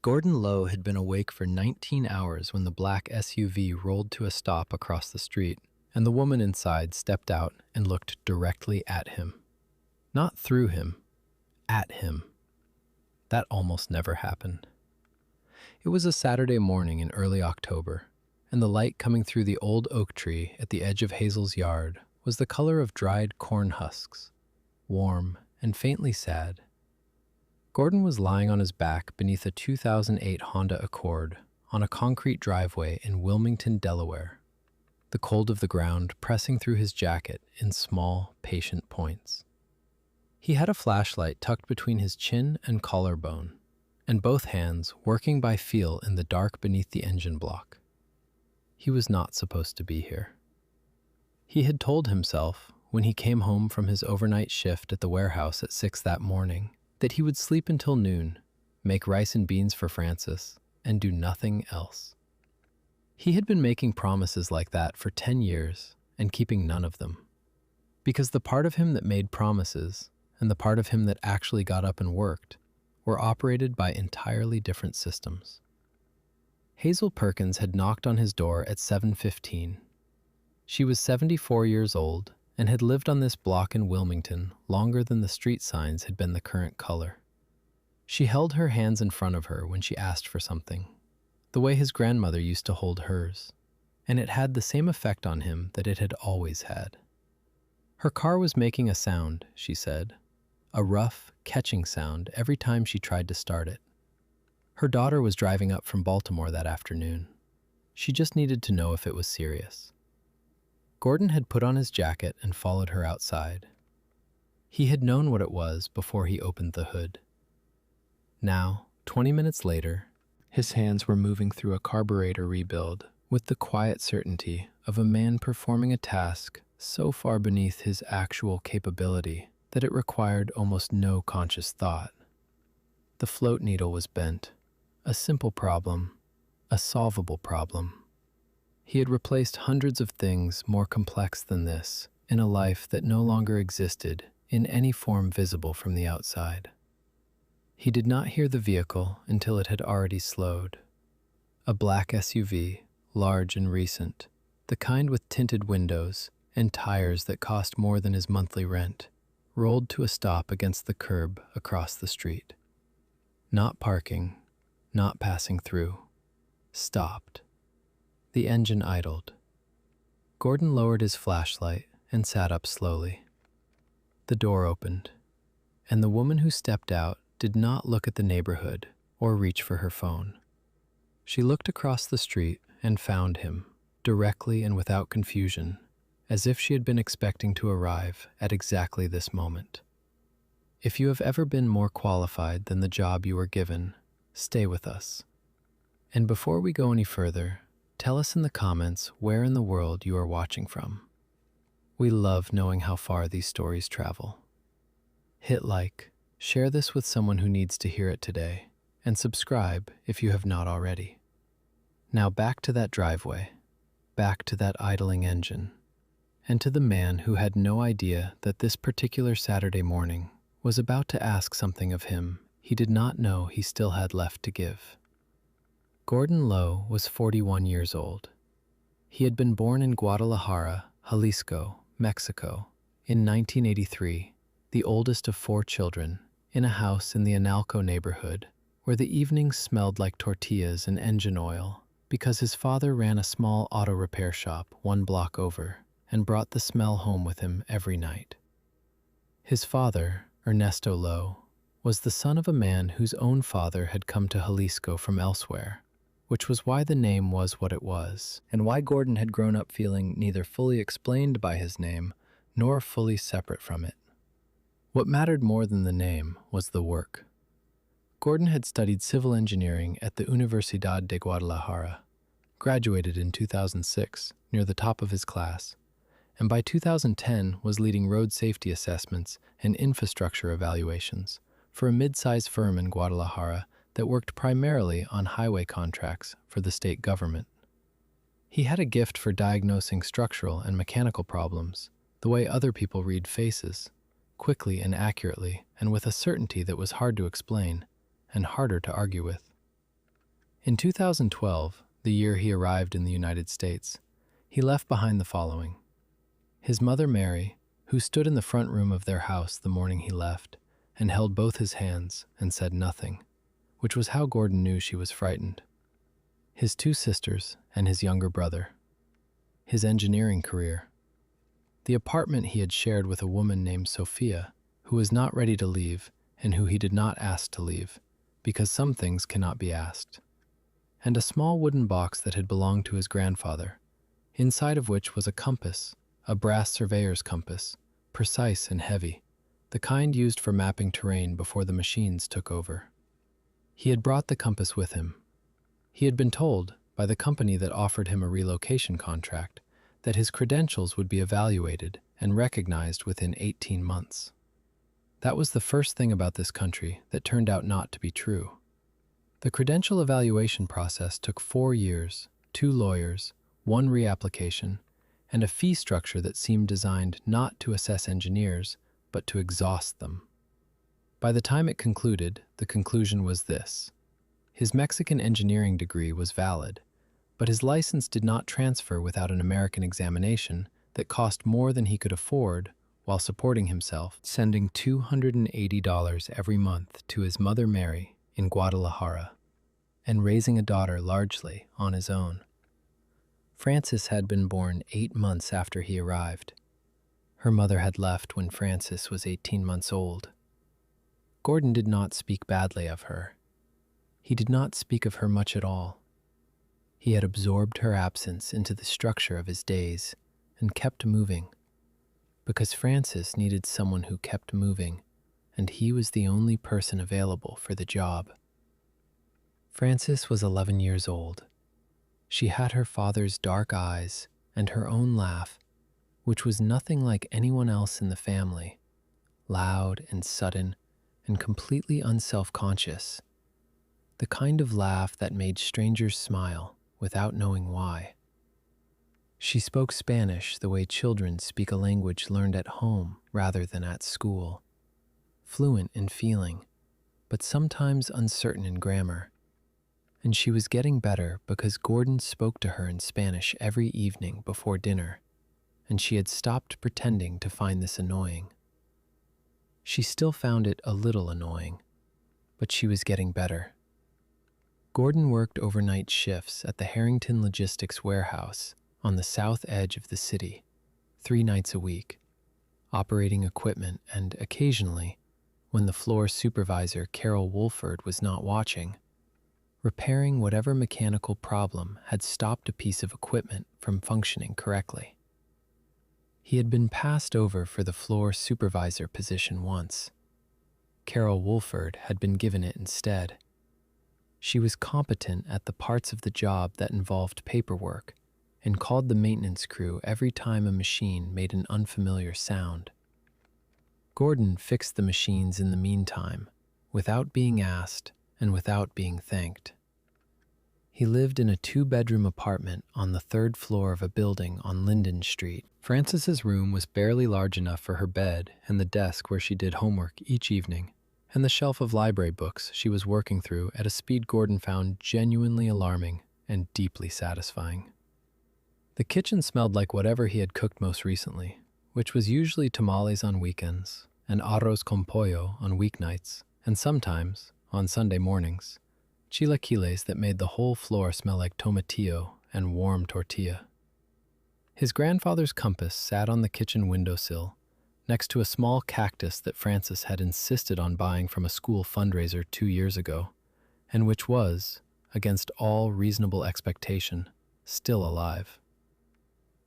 Gordon Lowe had been awake for 19 hours when the black SUV rolled to a stop across the street, and the woman inside stepped out and looked directly at him. Not through him, at him. That almost never happened. It was a Saturday morning in early October, and the light coming through the old oak tree at the edge of Hazel's yard was the color of dried corn husks, warm and faintly sad. Gordon was lying on his back beneath a 2008 Honda Accord on a concrete driveway in Wilmington, Delaware, the cold of the ground pressing through his jacket in small, patient points. He had a flashlight tucked between his chin and collarbone, and both hands working by feel in the dark beneath the engine block. He was not supposed to be here. He had told himself, when he came home from his overnight shift at the warehouse at 6 that morning, that he would sleep until noon, make rice and beans for Francis, and do nothing else. He had been making promises like that for 10 years and keeping none of them. Because the part of him that made promises and the part of him that actually got up and worked were operated by entirely different systems. Hazel Perkins had knocked on his door at 7:15. She was 74 years old and had lived on this block in Wilmington longer than the street signs had been the current color. She held her hands in front of her when she asked for something, the way his grandmother used to hold hers, and it had the same effect on him that it had always had. Her car was making a sound, she said, a rough, catching sound every time she tried to start it. Her daughter was driving up from Baltimore that afternoon. She just needed to know if it was serious. Gordon had put on his jacket and followed her outside. He had known what it was before he opened the hood. Now, 20 minutes later, his hands were moving through a carburetor rebuild with the quiet certainty of a man performing a task so far beneath his actual capability that it required almost no conscious thought. The float needle was bent, a simple problem, a solvable problem. He had replaced hundreds of things more complex than this in a life that no longer existed in any form visible from the outside. He did not hear the vehicle until it had already slowed. A black SUV, large and recent, the kind with tinted windows and tires that cost more than his monthly rent, rolled to a stop against the curb across the street. Not parking, not passing through, stopped. The engine idled. Gordon lowered his flashlight and sat up slowly. The door opened, and the woman who stepped out did not look at the neighborhood or reach for her phone. She looked across the street and found him, directly and without confusion, as if she had been expecting to arrive at exactly this moment. If you have ever been more qualified than the job you were given, stay with us. And before we go any further, tell us in the comments where in the world you are watching from. We love knowing how far these stories travel. Hit like, share this with someone who needs to hear it today, and subscribe if you have not already. Now back to that driveway, back to that idling engine, and to the man who had no idea that this particular Saturday morning was about to ask something of him he did not know he still had left to give. Gordon Lowe was 41 years old. He had been born in Guadalajara, Jalisco, Mexico, in 1983, the oldest of 4 children, in a house in the Analco neighborhood, where the evenings smelled like tortillas and engine oil, because his father ran a small auto repair shop 1 block over and brought the smell home with him every night. His father, Ernesto Lowe, was the son of a man whose own father had come to Jalisco from elsewhere, which was why the name was what it was, and why Gordon had grown up feeling neither fully explained by his name nor fully separate from it. What mattered more than the name was the work. Gordon had studied civil engineering at the Universidad de Guadalajara, graduated in 2006, near the top of his class, and by 2010 was leading road safety assessments and infrastructure evaluations for a mid-sized firm in Guadalajara that worked primarily on highway contracts for the state government. He had a gift for diagnosing structural and mechanical problems, the way other people read faces, quickly and accurately, and with a certainty that was hard to explain and harder to argue with. In 2012, the year he arrived in the United States, he left behind the following. His mother, Mary, who stood in the front room of their house the morning he left and held both his hands and said nothing, which was how Gordon knew she was frightened. His two sisters and his younger brother. His engineering career. The apartment he had shared with a woman named Sophia, who was not ready to leave and who he did not ask to leave, because some things cannot be asked. And a small wooden box that had belonged to his grandfather, inside of which was a compass, a brass surveyor's compass, precise and heavy, the kind used for mapping terrain before the machines took over. He had brought the compass with him. He had been told, by the company that offered him a relocation contract, that his credentials would be evaluated and recognized within 18 months. That was the first thing about this country that turned out not to be true. The credential evaluation process took 4 years, 2 lawyers, 1 reapplication, and a fee structure that seemed designed not to assess engineers, but to exhaust them. By the time it concluded, the conclusion was this. His Mexican engineering degree was valid, but his license did not transfer without an American examination that cost more than he could afford while supporting himself, sending $280 every month to his mother Mary in Guadalajara, and raising a daughter largely on his own. Frances had been born 8 months after he arrived. Her mother had left when Frances was 18 months old. Gordon did not speak badly of her. He did not speak of her much at all. He had absorbed her absence into the structure of his days and kept moving, because Frances needed someone who kept moving, and he was the only person available for the job. Frances was 11 years old. She had her father's dark eyes and her own laugh, which was nothing like anyone else in the family, loud and sudden and completely unself-conscious, the kind of laugh that made strangers smile without knowing why. She spoke Spanish the way children speak a language learned at home rather than at school, fluent in feeling, but sometimes uncertain in grammar. And she was getting better because Gordon spoke to her in Spanish every evening before dinner, and she had stopped pretending to find this annoying. She still found it a little annoying, but she was getting better. Gordon worked overnight shifts at the Harrington Logistics warehouse on the south edge of the city, 3 nights a week, operating equipment and occasionally, when the floor supervisor Carol Wolford was not watching, repairing whatever mechanical problem had stopped a piece of equipment from functioning correctly. He had been passed over for the floor supervisor position once. Carol Wolford had been given it instead. She was competent at the parts of the job that involved paperwork and called the maintenance crew every time a machine made an unfamiliar sound. Gordon fixed the machines in the meantime, without being asked and without being thanked. He lived in a 2-bedroom apartment on the 3rd floor of a building on Linden Street. Frances's room was barely large enough for her bed and the desk where she did homework each evening, and the shelf of library books she was working through at a speed Gordon found genuinely alarming and deeply satisfying. The kitchen smelled like whatever he had cooked most recently, which was usually tamales on weekends and arroz con pollo on weeknights, and sometimes, on Sunday mornings, chilaquiles that made the whole floor smell like tomatillo and warm tortilla. His grandfather's compass sat on the kitchen windowsill, next to a small cactus that Frances had insisted on buying from a school fundraiser 2 years ago, and which was, against all reasonable expectation, still alive.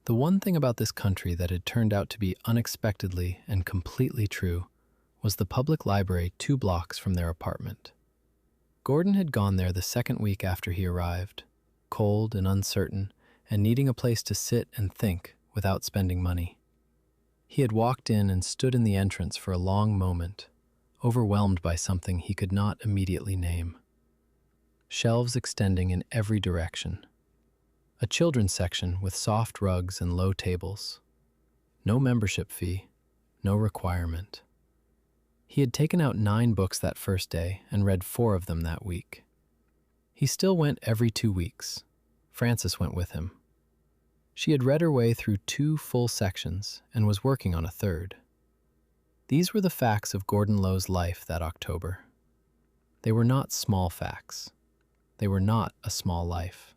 The one thing about this country that had turned out to be unexpectedly and completely true was the public library 2 blocks from their apartment. Gordon had gone there the 2nd week after he arrived, cold and uncertain, and needing a place to sit and think without spending money. He had walked in and stood in the entrance for a long moment, overwhelmed by something he could not immediately name. Shelves extending in every direction. A children's section with soft rugs and low tables. No membership fee, no requirement. He had taken out 9 books that first day and read 4 of them that week. He still went every 2 weeks. Frances went with him. She had read her way through 2 full sections and was working on a third. These were the facts of Gordon Lowe's life that October. They were not small facts. They were not a small life.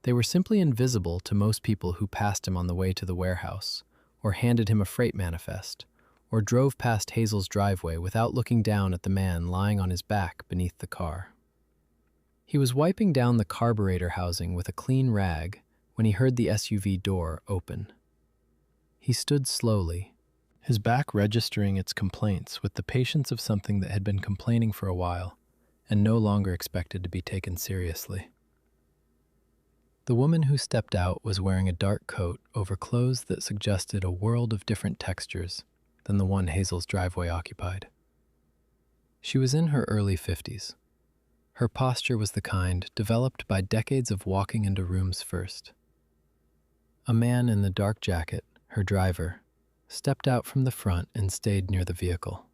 They were simply invisible to most people who passed him on the way to the warehouse, or handed him a freight manifest, or drove past Hazel's driveway without looking down at the man lying on his back beneath the car. He was wiping down the carburetor housing with a clean rag when he heard the SUV door open. He stood slowly, his back registering its complaints with the patience of something that had been complaining for a while and no longer expected to be taken seriously. The woman who stepped out was wearing a dark coat over clothes that suggested a world of different textures than the one Hazel's driveway occupied. She was in her early 50s. Her posture was the kind developed by decades of walking into rooms first. A man in the dark jacket, her driver, stepped out from the front and stayed near the vehicle.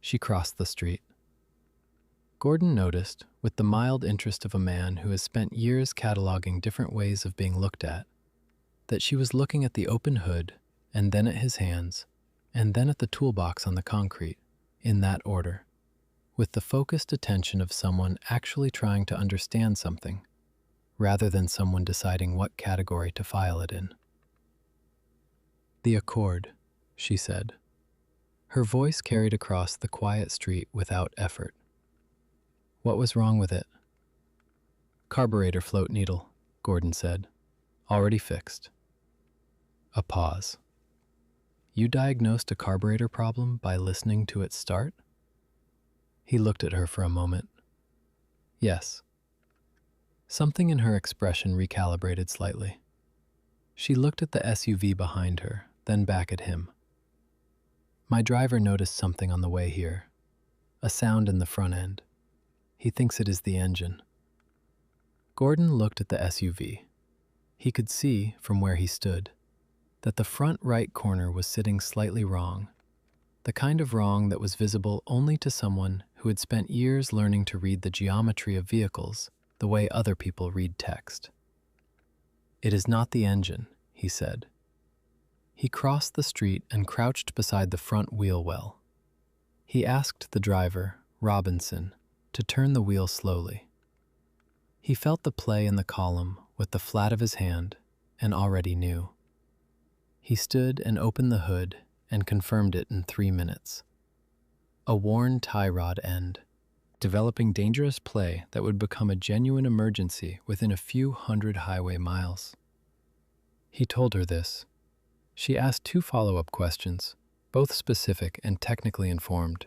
She crossed the street. Gordon noticed, with the mild interest of a man who has spent years cataloging different ways of being looked at, that she was looking at the open hood, and then at his hands, and then at the toolbox on the concrete, in that order, with the focused attention of someone actually trying to understand something, rather than someone deciding what category to file it in. "The Accord," she said. Her voice carried across the quiet street without effort. "What was wrong with it?" "Carburetor float needle," Gordon said. "Already fixed." A pause. "You diagnosed a carburetor problem by listening to it start?" He looked at her for a moment. "Yes." Something in her expression recalibrated slightly. She looked at the SUV behind her, then back at him. "My driver noticed something on the way here. A sound in the front end. He thinks it is the engine." Gordon looked at the SUV. He could see, from where he stood, that the front right corner was sitting slightly wrong, the kind of wrong that was visible only to someone who had spent years learning to read the geometry of vehicles the way other people read text. "It is not the engine," he said. He crossed the street and crouched beside the front wheel well. He asked the driver, Robinson, to turn the wheel slowly. He felt the play in the column with the flat of his hand and already knew. He stood and opened the hood and confirmed it in 3 minutes. A worn tie rod end, developing dangerous play that would become a genuine emergency within a few hundred highway miles. He told her this. She asked 2 follow-up questions, both specific and technically informed.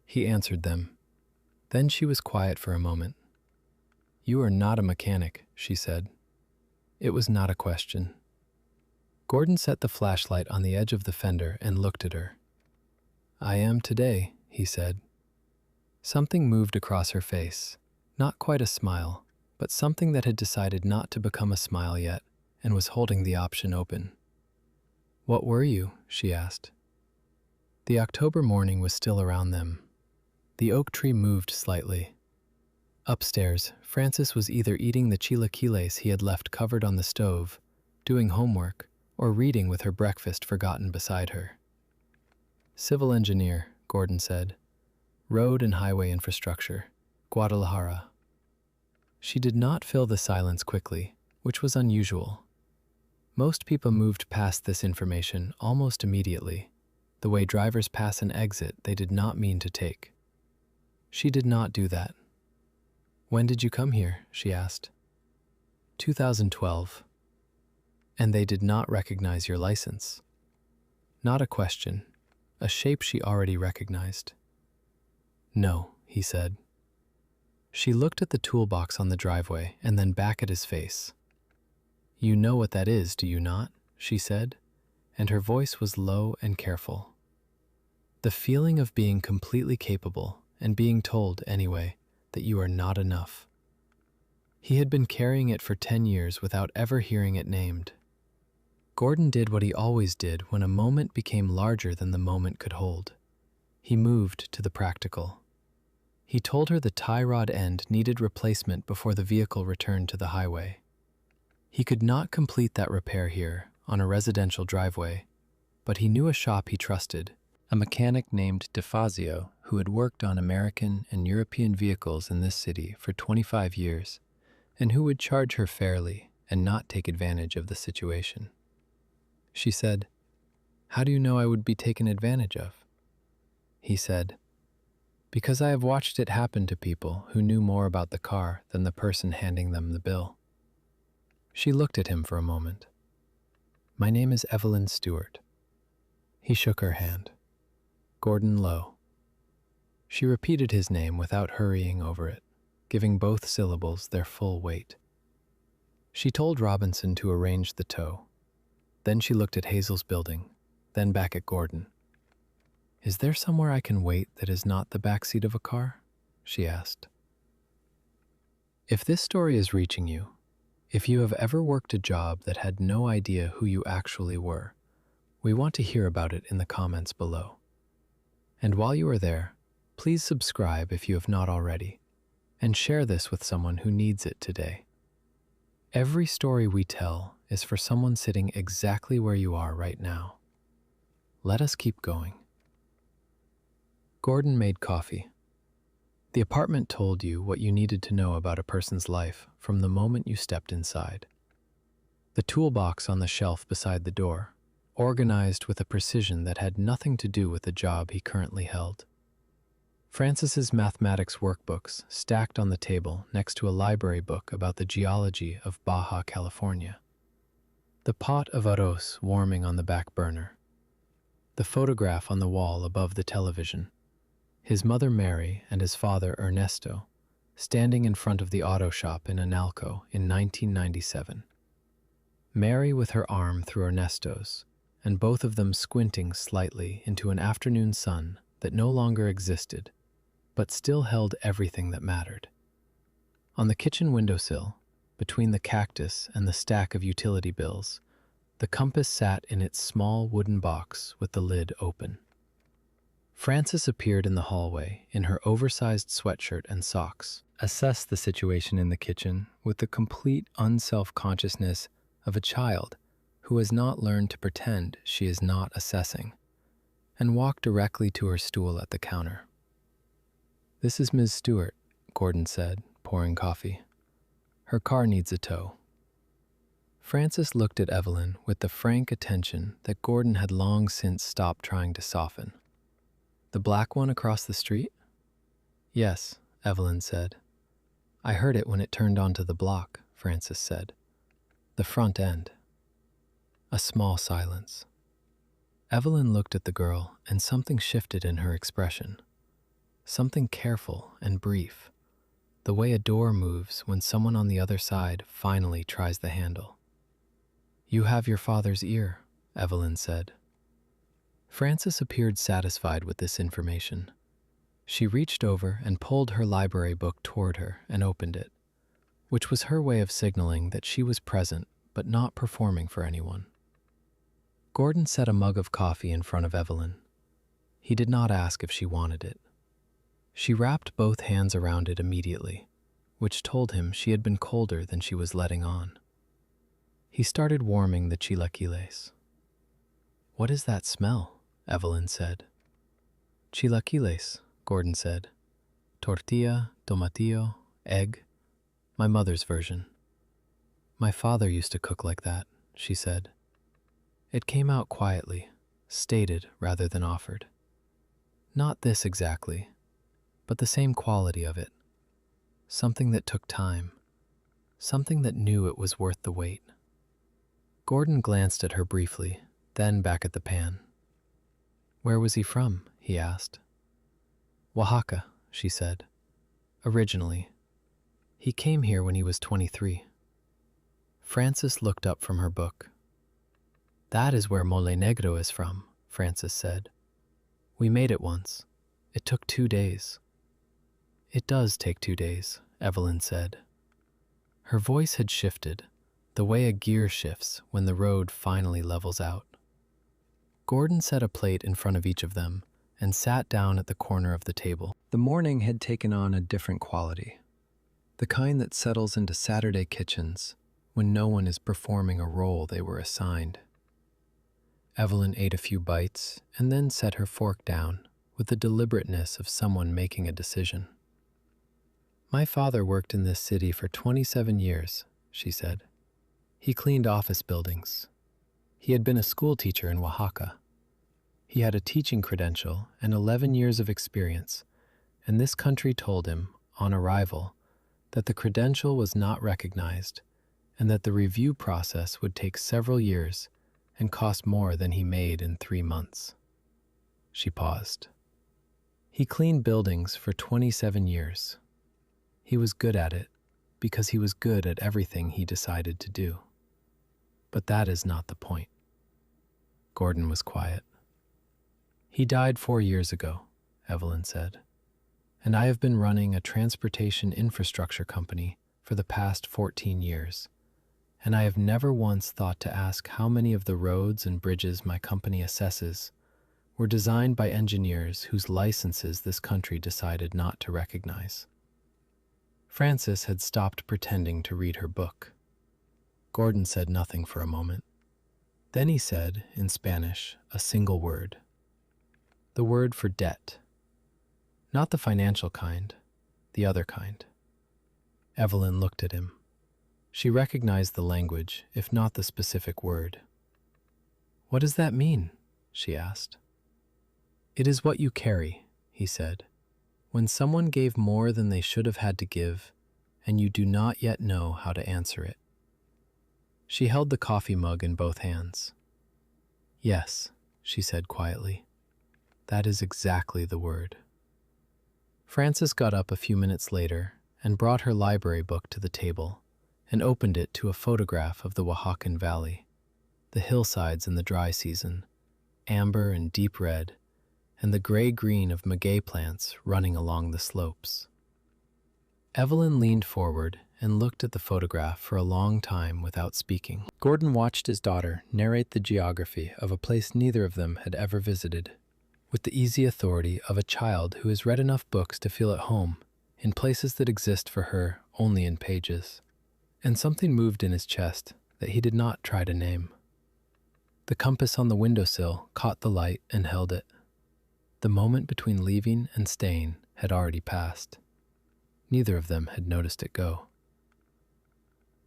He answered them. Then she was quiet for a moment. "You are not a mechanic," she said. It was not a question. Gordon set the flashlight on the edge of the fender and looked at her. "I am today," he said. Something moved across her face. Not quite a smile, but something that had decided not to become a smile yet and was holding the option open. "What were you?" she asked. The October morning was still around them. The oak tree moved slightly. Upstairs, Frances was either eating the chilaquiles he had left covered on the stove, doing homework, or reading with her breakfast forgotten beside her. "Civil engineer," Gordon said. "Road and highway infrastructure, Guadalajara." She did not fill the silence quickly, which was unusual. Most people moved past this information almost immediately, the way drivers pass an exit they did not mean to take. She did not do that. "When did you come here?" she asked. 2012. "And they did not recognize your license?" Not a question, a shape she already recognized. "No," he said. She looked at the toolbox on the driveway and then back at his face. "You know what that is, do you not?" she said, and her voice was low and careful. "The feeling of being completely capable and being told, anyway, that you are not enough." He had been carrying it for 10 years without ever hearing it named. Gordon did what he always did when a moment became larger than the moment could hold. He moved to the practical. He told her the tie rod end needed replacement before the vehicle returned to the highway. He could not complete that repair here, on a residential driveway, but he knew a shop he trusted, a mechanic named DeFazio who had worked on American and European vehicles in this city for 25 years, and who would charge her fairly and not take advantage of the situation. She said, "How do you know I would be taken advantage of?" He said, "Because I have watched it happen to people who knew more about the car than the person handing them the bill." She looked at him for a moment. "My name is Evelyn Stewart." He shook her hand. "Gordon Lowe." She repeated his name without hurrying over it, giving both syllables their full weight. She told Robinson to arrange the tow. Then she looked at Hazel's building, then back at Gordon. "Is there somewhere I can wait that is not the back seat of a car?" she asked. If this story is reaching you, if you have ever worked a job that had no idea who you actually were, we want to hear about it in the comments below. And while you are there, please subscribe if you have not already, and share this with someone who needs it today. Every story we tell is for someone sitting exactly where you are right now. Let us keep going. Gordon made coffee. The apartment told you what you needed to know about a person's life from the moment you stepped inside. The toolbox on the shelf beside the door, organized with a precision that had nothing to do with the job he currently held. Francis's mathematics workbooks stacked on the table next to a library book about the geology of Baja California. The pot of arroz warming on the back burner. The photograph on the wall above the television. His mother Mary and his father Ernesto, standing in front of the auto shop in Analco in 1997. Mary with her arm through Ernesto's, and both of them squinting slightly into an afternoon sun that no longer existed, but still held everything that mattered. On the kitchen windowsill, between the cactus and the stack of utility bills, the compass sat in its small wooden box with the lid open. Francis appeared in the hallway in her oversized sweatshirt and socks, assessed the situation in the kitchen with the complete unself-consciousness of a child who has not learned to pretend she is not assessing, and walked directly to her stool at the counter. "This is Ms. Stewart," Gordon said, pouring coffee. "Her car needs a tow." Francis looked at Evelyn with the frank attention that Gordon had long since stopped trying to soften. "The black one across the street?" "Yes," Evelyn said. "I heard it when it turned onto the block," Francis said. "The front end." A small silence. Evelyn looked at the girl and something shifted in her expression. Something careful and brief, the way a door moves when someone on the other side finally tries the handle. "You have your father's ear," Evelyn said. Francis appeared satisfied with this information. She reached over and pulled her library book toward her and opened it, which was her way of signaling that she was present but not performing for anyone. Gordon set a mug of coffee in front of Evelyn. He did not ask if she wanted it. She wrapped both hands around it immediately, which told him she had been colder than she was letting on. He started warming the chilaquiles. "What is that smell?" Evelyn said. "Chilaquiles," Gordon said. "Tortilla, tomatillo, egg. My mother's version." "My father used to cook like that," she said. It came out quietly, stated rather than offered. Not this exactly, but the same quality of it. Something that took time. Something that knew it was worth the wait. Gordon glanced at her briefly, then back at the pan. "Where was he from?" he asked. "Oaxaca," she said. "Originally. He came here when he was 23. Francis looked up from her book. "That is where mole negro is from," Francis said. "We made it once. It took 2 days." "It does take 2 days," Evelyn said. Her voice had shifted, the way a gear shifts when the road finally levels out. Gordon set a plate in front of each of them and sat down at the corner of the table. The morning had taken on a different quality, the kind that settles into Saturday kitchens when no one is performing a role they were assigned. Evelyn ate a few bites and then set her fork down with the deliberateness of someone making a decision. "My father worked in this city for 27 years, she said. He cleaned office buildings. He had been a school teacher in Oaxaca. He had a teaching credential and 11 years of experience, and this country told him, on arrival, that the credential was not recognized and that the review process would take several years and cost more than he made in 3 months." She paused. "He cleaned buildings for 27 years. He was good at it because he was good at everything he decided to do. But that is not the point." Gordon was quiet. "He died 4 years ago," Evelyn said, "and I have been running a transportation infrastructure company for the past 14 years, and I have never once thought to ask how many of the roads and bridges my company assesses were designed by engineers whose licenses this country decided not to recognize." Frances had stopped pretending to read her book. Gordon said nothing for a moment. Then he said, in Spanish, a single word. The word for debt. Not the financial kind, the other kind. Evelyn looked at him. She recognized the language, if not the specific word. "What does that mean?" she asked. "It is what you carry," he said. "When someone gave more than they should have had to give, and you do not yet know how to answer it." She held the coffee mug in both hands. "Yes," she said quietly. "That is exactly the word." Frances got up a few minutes later and brought her library book to the table and opened it to a photograph of the Oaxacan Valley, the hillsides in the dry season, amber and deep red, and the gray-green of maguey plants running along the slopes. Evelyn leaned forward and looked at the photograph for a long time without speaking. Gordon watched his daughter narrate the geography of a place neither of them had ever visited, with the easy authority of a child who has read enough books to feel at home in places that exist for her only in pages. And something moved in his chest that he did not try to name. The compass on the windowsill caught the light and held it. The moment between leaving and staying had already passed. Neither of them had noticed it go.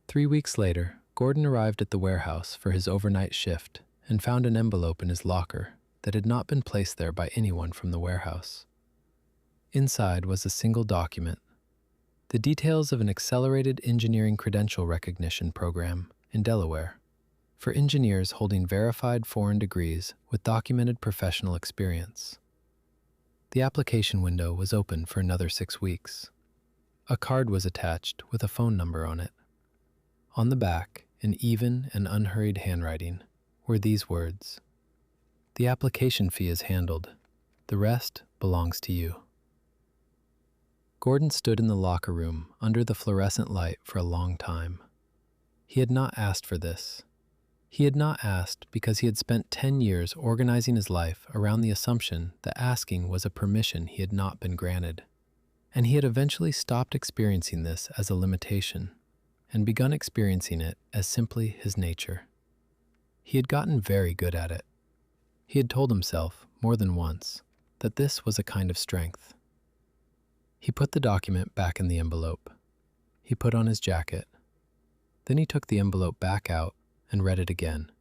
3 weeks later, Gordon arrived at the warehouse for his overnight shift and found an envelope in his locker that had not been placed there by anyone from the warehouse. Inside was a single document, the details of an accelerated engineering credential recognition program in Delaware for engineers holding verified foreign degrees with documented professional experience. The application window was open for another 6 weeks. A card was attached with a phone number on it. On the back, in even and unhurried handwriting, were these words: "The application fee is handled. The rest belongs to you." Gordon stood in the locker room under the fluorescent light for a long time. He had not asked for this. He had not asked because he had spent 10 years organizing his life around the assumption that asking was a permission he had not been granted. And he had eventually stopped experiencing this as a limitation and begun experiencing it as simply his nature. He had gotten very good at it. He had told himself, more than once, that this was a kind of strength. He put the document back in the envelope. He put on his jacket. Then he took the envelope back out and read it again.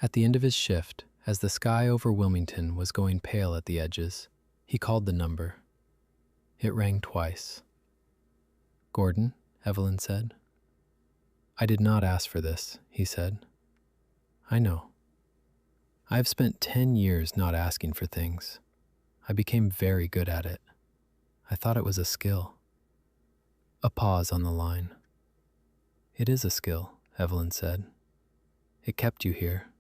At the end of his shift, as the sky over Wilmington was going pale at the edges, he called the number. It rang twice. "Gordon," Evelyn said. "I did not ask for this," he said. "I know. I have spent 10 years not asking for things. I became very good at it. I thought it was a skill." A pause on the line. "It is a skill," Evelyn said. "It kept you here.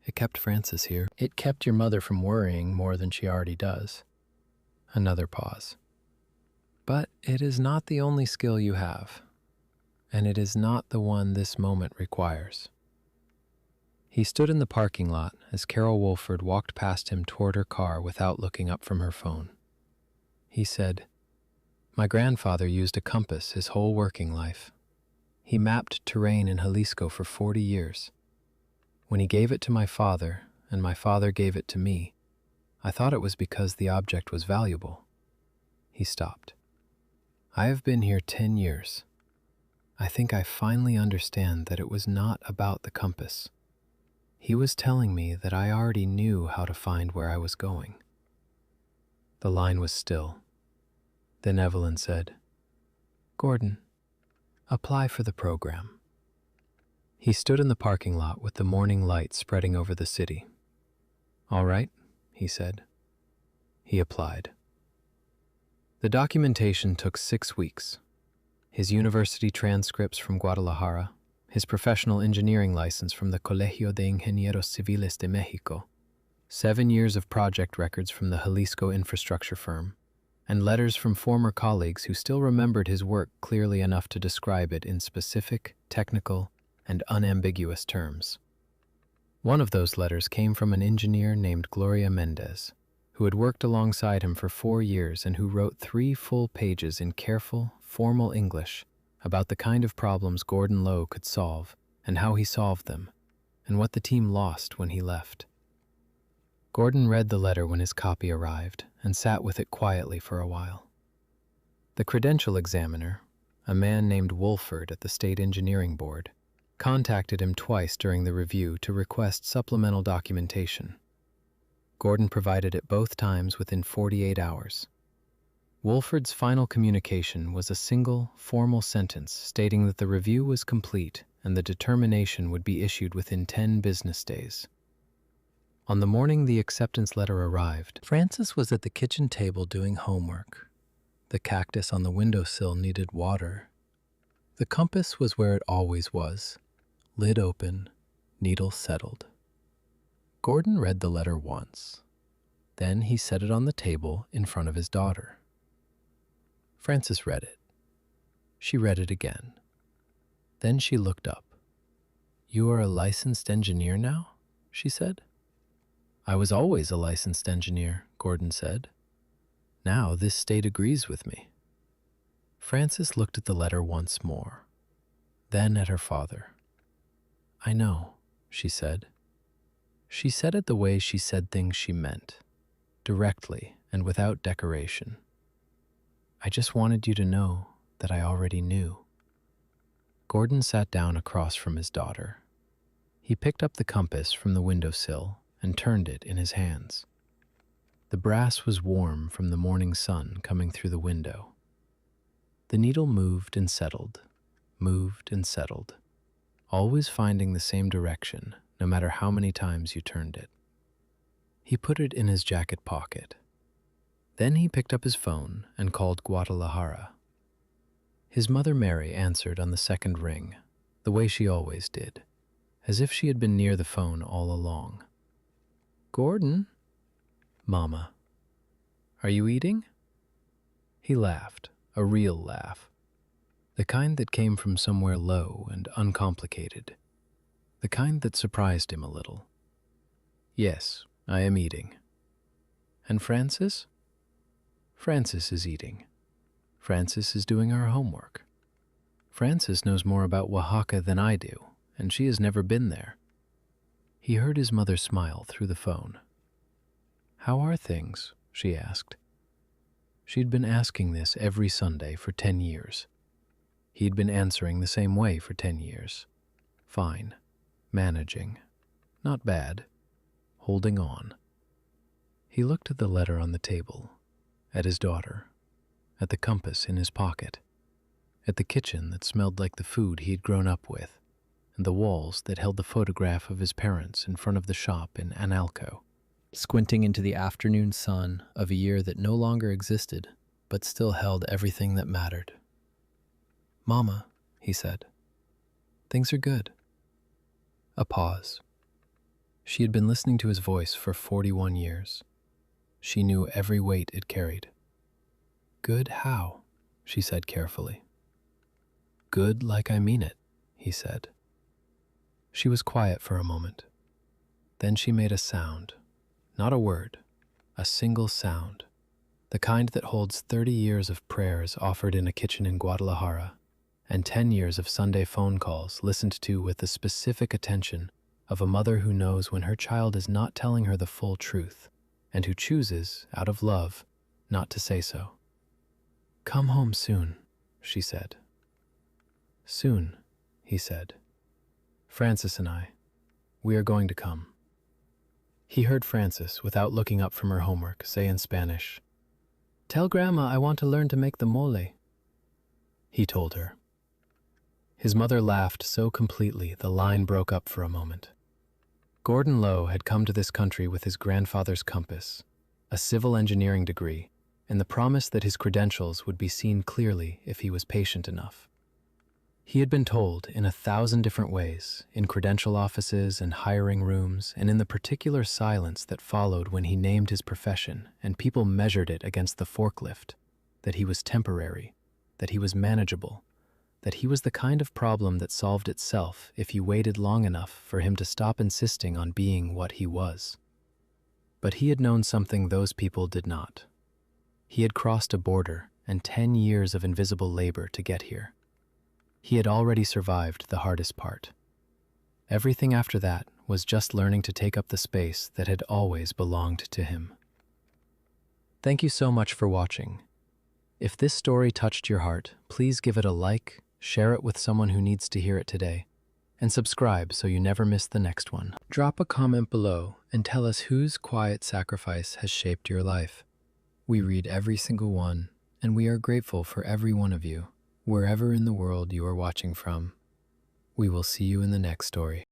It kept Frances here. It kept your mother from worrying more than she already does." Another pause. "But it is not the only skill you have, and it is not the one this moment requires." He stood in the parking lot as Carol Wolford walked past him toward her car without looking up from her phone. He said, "My grandfather used a compass his whole working life. He mapped terrain in Jalisco for 40 years. When he gave it to my father, and my father gave it to me, I thought it was because the object was valuable." He stopped. "I have been here 10 years. I think I finally understand that it was not about the compass. He was telling me that I already knew how to find where I was going." The line was still. Then Evelyn said, "Gordon, apply for the program." He stood in the parking lot with the morning light spreading over the city. "All right," he said. He applied. The documentation took 6 weeks. His university transcripts from Guadalajara, his professional engineering license from the Colegio de Ingenieros Civiles de Mexico, 7 years of project records from the Jalisco infrastructure firm, and letters from former colleagues who still remembered his work clearly enough to describe it in specific, technical, and unambiguous terms. One of those letters came from an engineer named Gloria Mendez, who had worked alongside him for 4 years and who wrote 3 full pages in careful, formal English about the kind of problems Gordon Lowe could solve and how he solved them, and what the team lost when he left. Gordon read the letter when his copy arrived and sat with it quietly for a while. The credential examiner, a man named Wolford at the State Engineering Board, contacted him twice during the review to request supplemental documentation. Gordon provided it both times within 48 hours. Wolford's final communication was a single, formal sentence stating that the review was complete and the determination would be issued within 10 business days. On the morning the acceptance letter arrived, Frances was at the kitchen table doing homework. The cactus on the windowsill needed water. The compass was where it always was, lid open, needle settled. Gordon read the letter once. Then he set it on the table in front of his daughter. Frances read it. She read it again. Then she looked up. "You are a licensed engineer now?" she said. "I was always a licensed engineer," Gordon said. "Now this state agrees with me." Frances looked at the letter once more, then at her father. "I know," she said. She said it the way she said things she meant, directly and without decoration. "I just wanted you to know that I already knew." Gordon sat down across from his daughter. He picked up the compass from the windowsill and turned it in his hands. The brass was warm from the morning sun coming through the window. The needle moved and settled, always finding the same direction, no matter how many times you turned it. He put it in his jacket pocket. Then he picked up his phone and called Guadalajara. His mother Mary answered on the second ring, the way she always did, as if she had been near the phone all along. "Gordon?" "Mama." "Are you eating?" He laughed, a real laugh, the kind that came from somewhere low and uncomplicated, the kind that surprised him a little. "Yes, I am eating." "And Frances?" "Frances is eating. Frances is doing her homework. Frances knows more about Oaxaca than I do, and she has never been there." He heard his mother smile through the phone. "How are things?" she asked. She'd been asking this every Sunday for 10 years. He'd been answering the same way for 10 years. Fine. Managing. Not bad. Holding on. He looked at the letter on the table, at his daughter, at the compass in his pocket, at the kitchen that smelled like the food he'd grown up with, and the walls that held the photograph of his parents in front of the shop in Analco, squinting into the afternoon sun of a year that no longer existed, but still held everything that mattered. "Mama," he said, "things are good." A pause. She had been listening to his voice for 41 years. She knew every weight it carried. "Good how?" she said carefully. "Good like I mean it," he said. She was quiet for a moment, Then she made a sound. Not a word, a single sound. The kind that holds 30 years of prayers offered in a kitchen in Guadalajara and 10 years of Sunday phone calls listened to with the specific attention of a mother who knows when her child is not telling her the full truth and who chooses, out of love, not to say so. "Come home soon," she said. "Soon," he said. "Francis and I, we are going to come." He heard Francis, without looking up from her homework, say in Spanish, "Tell Grandma I want to learn to make the mole." He told her. His mother laughed so completely the line broke up for a moment. Gordon Lowe had come to this country with his grandfather's compass, a civil engineering degree, and the promise that his credentials would be seen clearly if he was patient enough. He had been told in 1,000 different ways, in credential offices and hiring rooms, and in the particular silence that followed when he named his profession and people measured it against the forklift, that he was temporary, that he was manageable, that he was the kind of problem that solved itself if you waited long enough for him to stop insisting on being what he was. But he had known something those people did not. He had crossed a border and 10 years of invisible labor to get here. He had already survived the hardest part. Everything after that was just learning to take up the space that had always belonged to him. Thank you so much for watching. If this story touched your heart, please give it a like, share it with someone who needs to hear it today, and subscribe so you never miss the next one. Drop a comment below and tell us whose quiet sacrifice has shaped your life. We read every single one, and we are grateful for every one of you, wherever in the world you are watching from. We will see you in the next story.